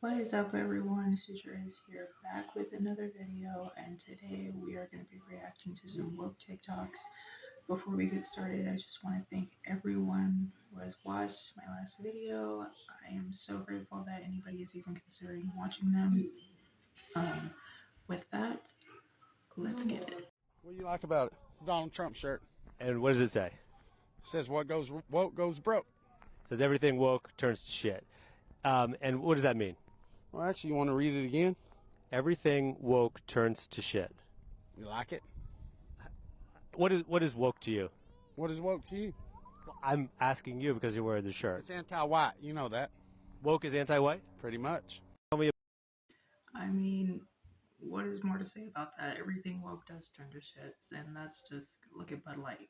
What is up, everyone? Sutra is here back with another video, and today we are going to be reacting to some woke TikToks. Before we get started, I just want to thank everyone who has watched my last video. I am so grateful that anybody is even considering watching them. With that, let's get it. What do you like about it? It's a Donald Trump shirt. And what does it say? It says what goes woke goes broke. It says everything woke turns to shit. And what does that mean? Well, actually, you want to read it again? Everything woke turns to shit. You like it? What is woke to you? What is woke to you? Well, I'm asking you because you're wearing the shirt. It's anti-white. You know that. Woke is anti-white? Pretty much. Tell me. I mean, what is more to say about that? Everything woke does turn to shit, and that's just look at Bud Light.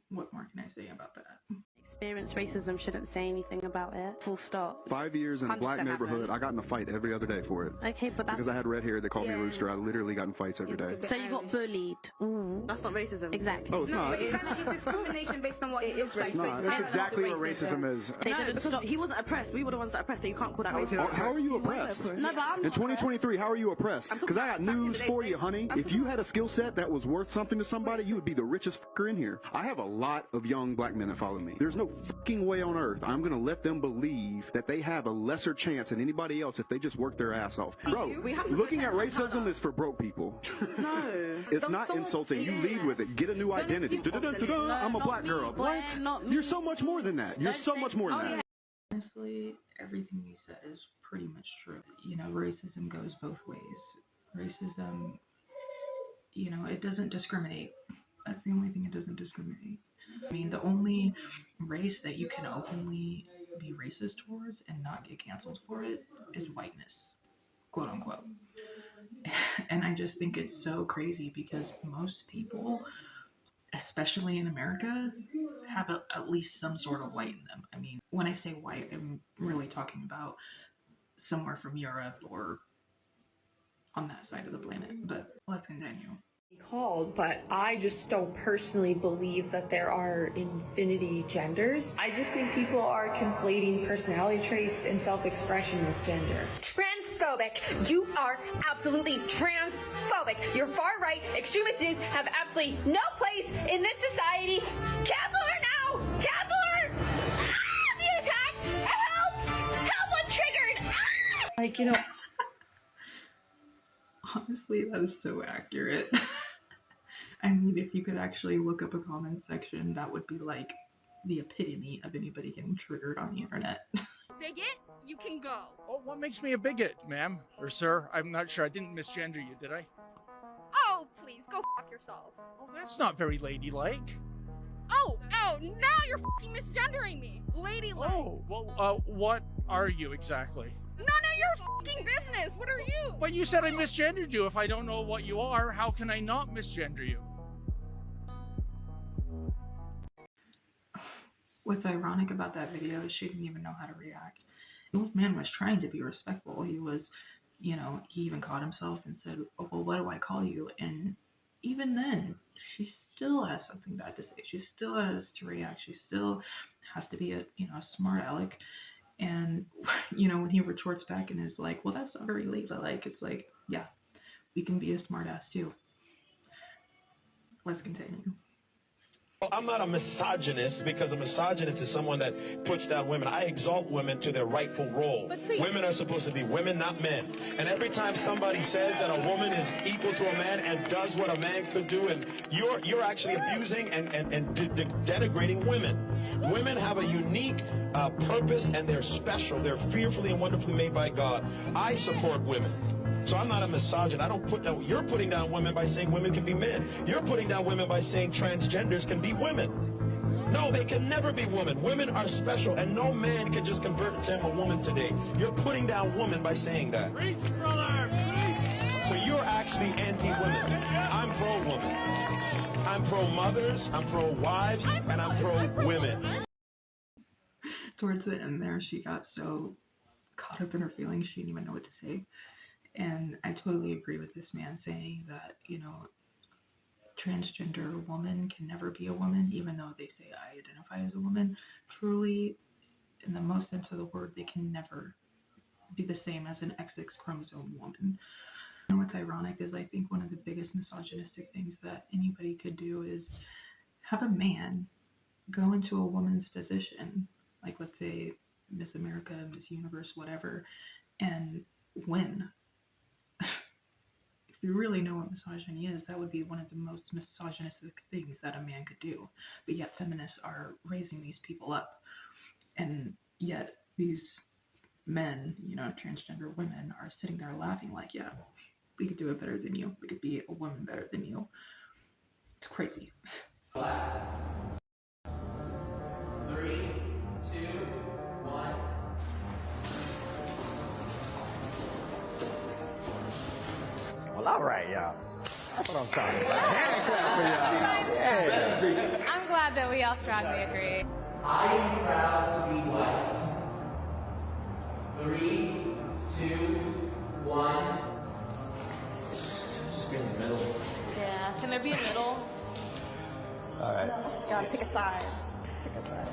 What more can I say about that? Experience racism, shouldn't say anything about it. Full stop. 5 years in a black 100% neighborhood, happened. I got in a fight every other day for it. Okay, but that's Because I had red hair, they called me Yeah. Rooster. I literally got in fights every day. so you got bullied. Ooh. That's not racism. Exactly. Oh, it's not. It's discrimination based on what it is It's not. That's exactly what racism is. They No, didn't because stop. he wasn't oppressed. We were the ones that oppressed, so you can't call that racism. How are you oppressed? No, but I'm In not 2023, how are you oppressed? I'm talking Because I got about back in the news day, for you, babe. honey. I'm If you had a skill set that was worth something to somebody, you would be the richest fucker in here. I have a lot of young black men that follow me. There's no fucking way on earth I'm going to let them believe that they have a lesser chance than anybody else if they just work their ass off. Bro, We have to looking at protect each racism other. is for broke people. No. It's not insulting. You lead with it. Get a new identity. Dun-dun-dun-dun. I'm a black girl. What? You're so much more than that. You're so much more than that. Honestly, everything you said is pretty much true. You know, racism goes both ways. Racism, you know, it doesn't discriminate. That's the only thing it doesn't discriminate. I mean, the only race that you can openly be racist towards and not get canceled for it is whiteness, quote unquote. And I just think it's so crazy because most people, especially in America, have at least some sort of white in them. I mean, when I say white, I'm really talking about somewhere from Europe or on that side of the planet. But let's continue. Called, but I just don't personally believe that there are infinity genders. I just think people are conflating personality traits and self-expression with gender. Transphobic. You are absolutely transphobic. Your far right extremist views have absolutely no place in this society. Cancel her now! Cancel her! Ah, I'm being attacked! Help! Help! I'm triggered! Ah! Like, you know, Honestly, that is so accurate. I mean, if you could actually look up a comment section, that would be like the epitome of anybody getting triggered on the internet. Bigot, you can go. Oh, what makes me a bigot, ma'am? Or sir? I'm not sure. I didn't misgender you, did I? Oh, please, go fuck yourself. Oh, that's not very ladylike. Oh, now you're fucking misgendering me. Ladylike. Oh, well, what are you exactly? None of your fucking business. What are you? But you said I misgendered you. If I don't know what you are, how can I not misgender you? What's ironic about that video is she didn't even know how to react. The old man was trying to be respectful. He was, you know, he even caught himself and said, oh, well, what do I call you? And even then, she still has something bad to say. She still has to react. She still has to be a, you know, a smart aleck. And, you know, when he retorts back and is like, well, that's not very ladylike, it's like, yeah, we can be a smart ass too. Let's continue. I'm not a misogynist because a misogynist is someone that puts down women. I exalt women to their rightful role. Women are supposed to be women, not men. And every time somebody says that a woman is equal to a man and does what a man could do, and you're actually abusing and denigrating women. Women have a unique purpose and they're special. They're fearfully and wonderfully made by God. I support women. So I'm not a misogynist. I don't put down, you're putting down women by saying women can be men. You're putting down women by saying transgenders can be women. No, they can never be women. Women are special, and no man can just convert and say I'm a woman today. You're putting down women by saying that. Preach, brother, preach. So you're actually anti-women. I'm pro-woman. I'm pro-mothers, I'm pro-wives, and I'm pro-women. Towards the end there, she got so caught up in her feelings, she didn't even know what to say. And I totally agree with this man saying that, you know, transgender woman can never be a woman, even though they say I identify as a woman. Truly, in the most sense of the word, they can never be the same as an XX chromosome woman. And what's ironic is I think one of the biggest misogynistic things that anybody could do is have a man go into a woman's position, like let's say Miss America, Miss Universe, whatever, and win. If you really know what misogyny is, that would be one of the most misogynistic things that a man could do. But yet feminists are raising these people up. And yet these men, you know, transgender women, are sitting there laughing like, yeah, we could do it better than you. We could be a woman better than you. It's crazy. 3, 2, 1. Well, all right, y'all. That's what I'm talking about. Hand clap for y'all. Yeah. I'm glad that we all strongly agree. I am proud to be white. 3, 2, 1. Just be in the middle. Yeah. Can there be a middle? All right. Gotta pick a side. Pick a side.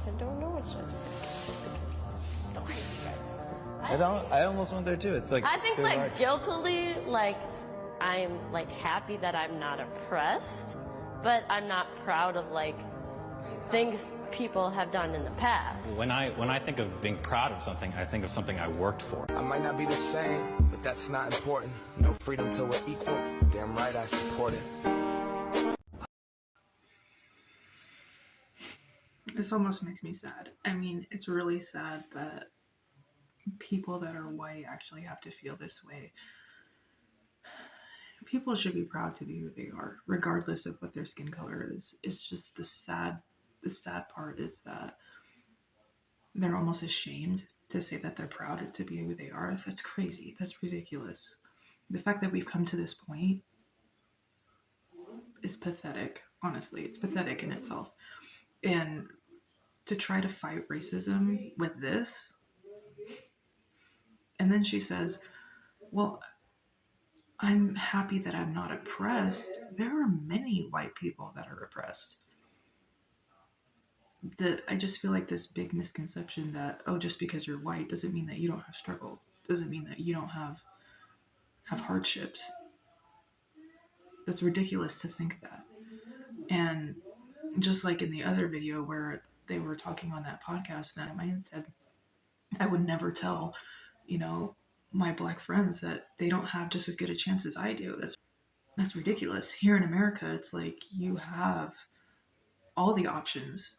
I don't know which side to pick. Don't hate you guys. I almost went there too. It's like I think so like hard. guiltily, like I'm like happy that I'm not oppressed, but I'm not proud of like things people have done in the past. When I think of being proud of something, I think of something I worked for. I might not be the same, but that's not important. No freedom till we're equal. Damn right I support it. This almost makes me sad. I mean, it's really sad that people that are white actually have to feel this way. People should be proud to be who they are, regardless of what their skin color is. It's just the sad part is that they're almost ashamed to say that they're proud to be who they are. That's crazy. That's ridiculous. The fact that we've come to this point is pathetic. Honestly, it's pathetic in itself. And to try to fight racism with this, and then she says, well, I'm happy that I'm not oppressed. There are many white people that are oppressed. I just feel like this big misconception that, oh, just because you're white doesn't mean that you don't have struggle, doesn't mean that you don't have hardships. That's ridiculous to think that. And just like in the other video where they were talking on that podcast, that man said, I would never tell, you know, my black friends that they don't have just as good a chance as I do. That's ridiculous. Here in America, it's like you have all the options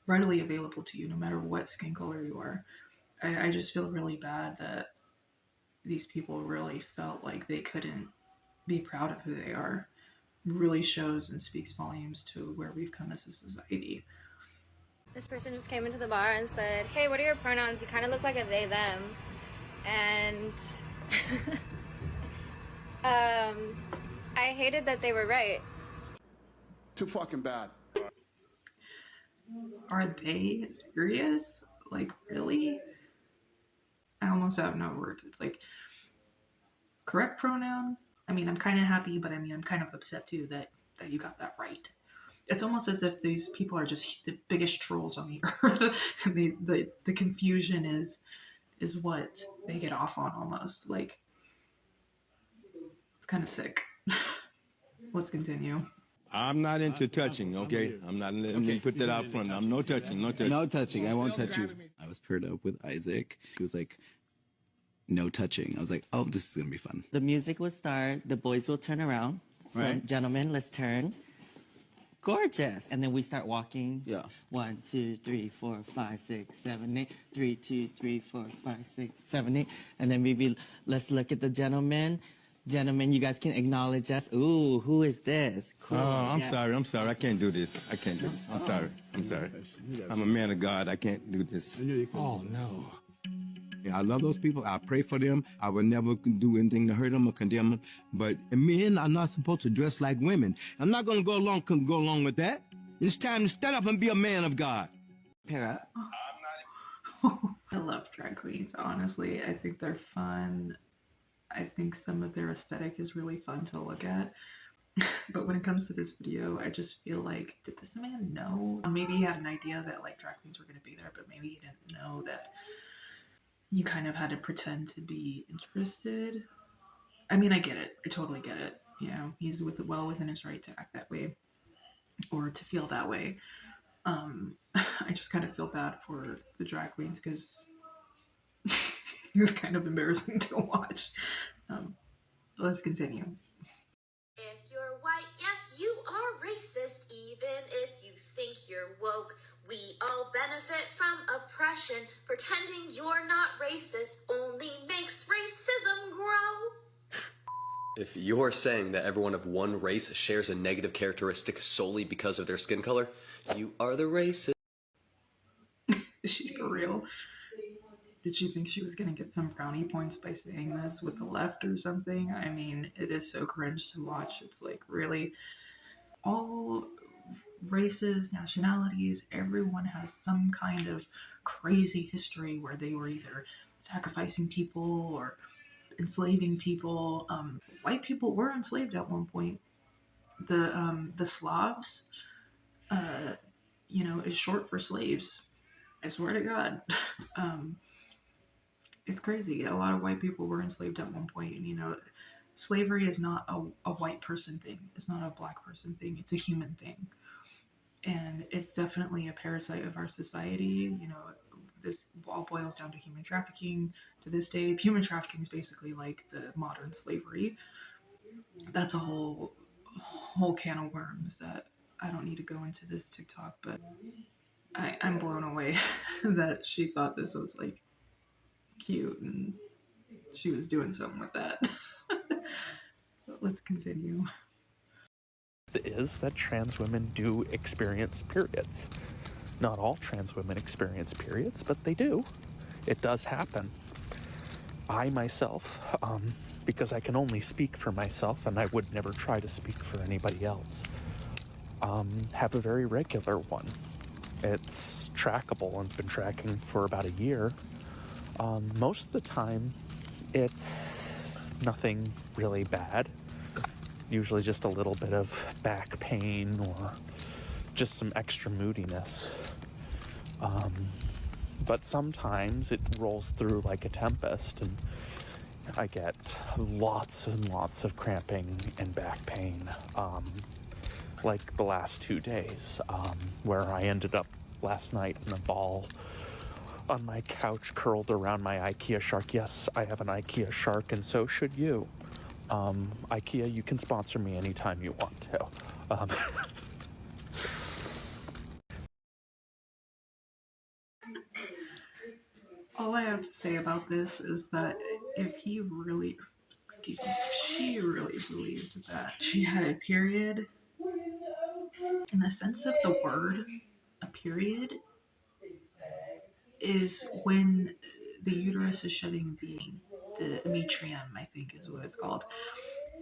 readily available to you, no matter what skin color you are. I just feel really bad that these people really felt like they couldn't be proud of who they are. It really shows and speaks volumes to where we've come as a society. This person just came into the bar and said, hey, what are your pronouns? You kind of look like a they, them. And I hated that they were right. Too fucking bad. Are they serious? Like, really? I almost have no words. It's like, correct pronoun? I mean, I'm kind of happy, but I mean, I'm kind of upset too that you got that right. It's almost as if these people are just the biggest trolls on the earth. And the confusion is what they get off on almost. Like, it's kind of sick. Let's continue. I'm not into touching, okay? I'm not, let me put that out front. I'm no touching, no touching. No touching, I won't touch you. I was paired up with Isaac. He was like, no touching. I was like, oh, this is gonna be fun. The music will start, the boys will turn around. So, Right. gentlemen, let's turn. Gorgeous. And then we start walking. Yeah. 1, 2, 3, 4, 5, 6, 7, 8. 3, 2, 3, 4, 5, 6, 7, 8. And then maybe let's look at the gentleman. Gentlemen, you guys can acknowledge us. Ooh, who is this? Cool. Oh, I'm Yes. sorry. I can't do this. I can't do this. I'm sorry. I'm a man of God. I can't do this. Oh, no. I love those people. I pray for them. I would never do anything to hurt them or condemn them. But men are not supposed to dress like women. I'm not going to go along with that. It's time to stand up and be a man of God. Pair up. I love drag queens, honestly. I think they're fun. I think some of their aesthetic is really fun to look at. But when it comes to this video, I just feel like, did this man know? Maybe he had an idea that like drag queens were going to be there, but maybe he didn't know that you kind of had to pretend to be interested. I mean, I get it. I totally get it. You know, he's well within his right to act that way or to feel that way. I just kind of feel bad for the drag queens because it was kind of embarrassing to watch. Let's continue. If you're white, yes, you are racist. Even if you think you're woke, we all benefit from oppression. Pretending you're not racist only makes racism grow. If you're saying that everyone of one race shares a negative characteristic solely because of their skin color, you are the racist. Is she for real? Did she think she was going to get some brownie points by saying this with the left or something? I mean, it is so cringe to watch. It's like, really? All races, nationalities, everyone has some kind of crazy history where they were either sacrificing people or enslaving people. White people were enslaved at one point. The Slavs, you know, is short for slaves. I swear to God. It's crazy. A lot of white people were enslaved at one point, and you know, slavery is not a white person thing. It's not a black person thing. It's a human thing, and it's definitely a parasite of our society. You know, this all boils down to human trafficking to this day. Human trafficking is basically like the modern slavery. That's a whole can of worms that I don't need to go into this TikTok, but I'm blown away that she thought this was like cute and she was doing something with that. But let's continue. Is that trans women do experience periods. Not all trans women experience periods, but they do. It does happen. I myself, because I can only speak for myself and I would never try to speak for anybody else, have a very regular one. It's trackable and been tracking for about a year. Most of the time, it's nothing really bad. Usually just a little bit of back pain or just some extra moodiness. But sometimes it rolls through like a tempest and I get lots and lots of cramping and back pain. Like the last 2 days, where I ended up last night in a ball on my couch curled around my IKEA shark. Yes, I have an IKEA shark and so should you. IKEA, you can sponsor me anytime you want to. All I have to say about this is that if he really, excuse me, if she really believed that she had a period, in the sense of the word, a period is when the uterus is shedding the metrium, I think is what it's called.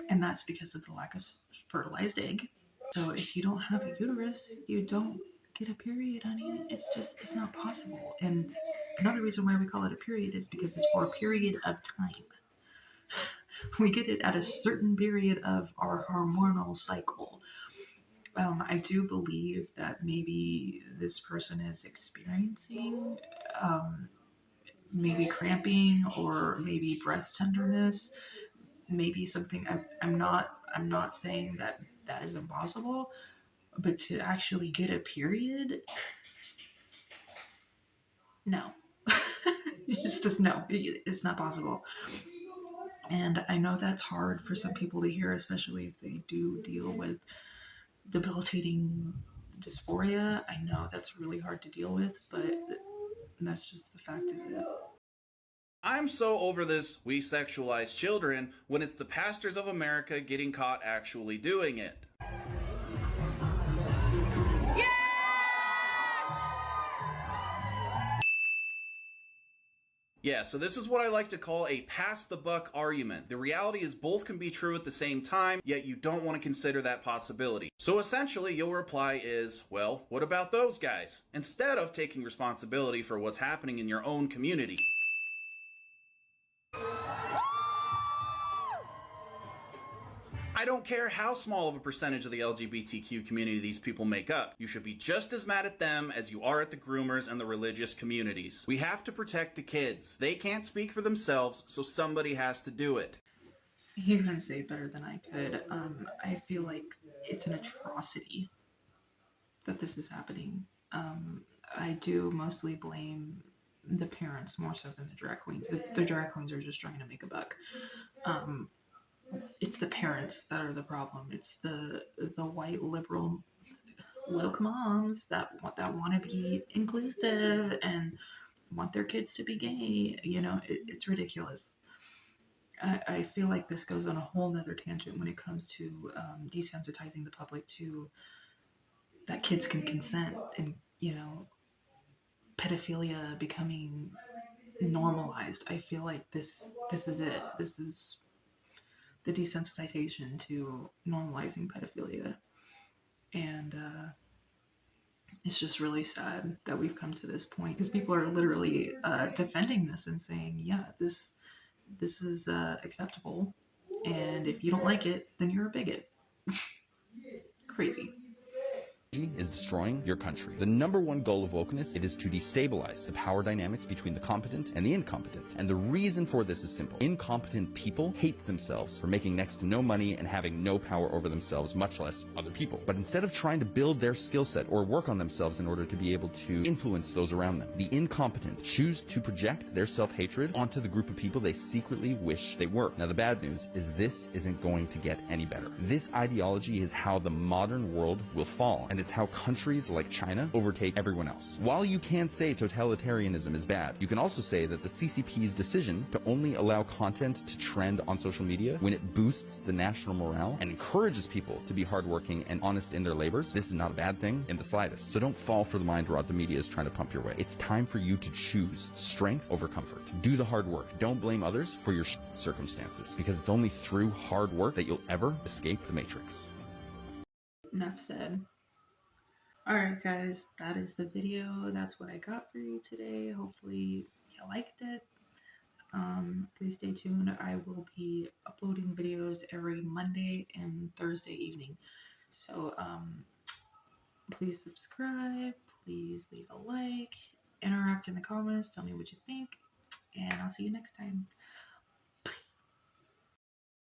And that's because of the lack of fertilized egg. So if you don't have a uterus, you don't get a period, honey. It's not possible. And another reason why we call it a period is because it's for a period of time. We get it at a certain period of our hormonal cycle. I do believe that maybe this person is experiencing maybe cramping or maybe breast tenderness, maybe something. I'm not saying that is impossible, but to actually get a period, no. It's just no, it's not possible. And I know that's hard for some people to hear, especially if they do deal with debilitating dysphoria. I know that's really hard to deal with, but that's just the fact of it. I'm so over this "we sexualize children" when it's the pastors of America getting caught actually doing it. Yeah, so this is what I like to call a pass the buck argument. The reality is both can be true at the same time, yet you don't want to consider that possibility. So essentially, your reply is, well, what about those guys? Instead of taking responsibility for what's happening in your own community. I I don't care how small of a percentage of the LGBTQ community these people make up. You should be just as mad at them as you are at the groomers and the religious communities. We have to protect the kids. They can't speak for themselves, so somebody has to do it. He couldn't say it better than I could. I feel like it's an atrocity that this is happening. I do mostly blame the parents more so than the drag queens. The drag queens are just trying to make a buck. It's the parents that are the problem. It's the white liberal woke moms that want to be inclusive and want their kids to be gay. You know, it's ridiculous. I feel like this goes on a whole nother tangent when it comes to desensitizing the public to that kids can consent and, you know, pedophilia becoming normalized. I feel like this is it. This is the desensitization to normalizing pedophilia. And it's just really sad that we've come to this point, because people are literally defending this and saying, yeah, this is acceptable, and if you don't like it, then you're a bigot. Crazy. Is destroying your country. The number one goal of wokeness, it is to destabilize the power dynamics between the competent and the incompetent. And the reason for this is simple. Incompetent people hate themselves for making next to no money and having no power over themselves, much less other people. But instead of trying to build their skill set or work on themselves in order to be able to influence those around them, the incompetent choose to project their self-hatred onto the group of people they secretly wish they were. Now, the bad news is this isn't going to get any better. This ideology is how the modern world will fall, and it's how countries like China overtake everyone else. While you can say totalitarianism is bad, you can also say that the CCP's decision to only allow content to trend on social media when it boosts the national morale and encourages people to be hardworking and honest in their labors, this is not a bad thing in the slightest. So don't fall for the mind rod the media is trying to pump your way. It's time for you to choose strength over comfort. Do the hard work. Don't blame others for your circumstances, because it's only through hard work that you'll ever escape the matrix. Enough said. Alright guys, that is the video. That's what I got for you today. Hopefully you liked it. Please stay tuned. I will be uploading videos every Monday and Thursday evening. So please subscribe, please leave a like, interact in the comments, tell me what you think, and I'll see you next time.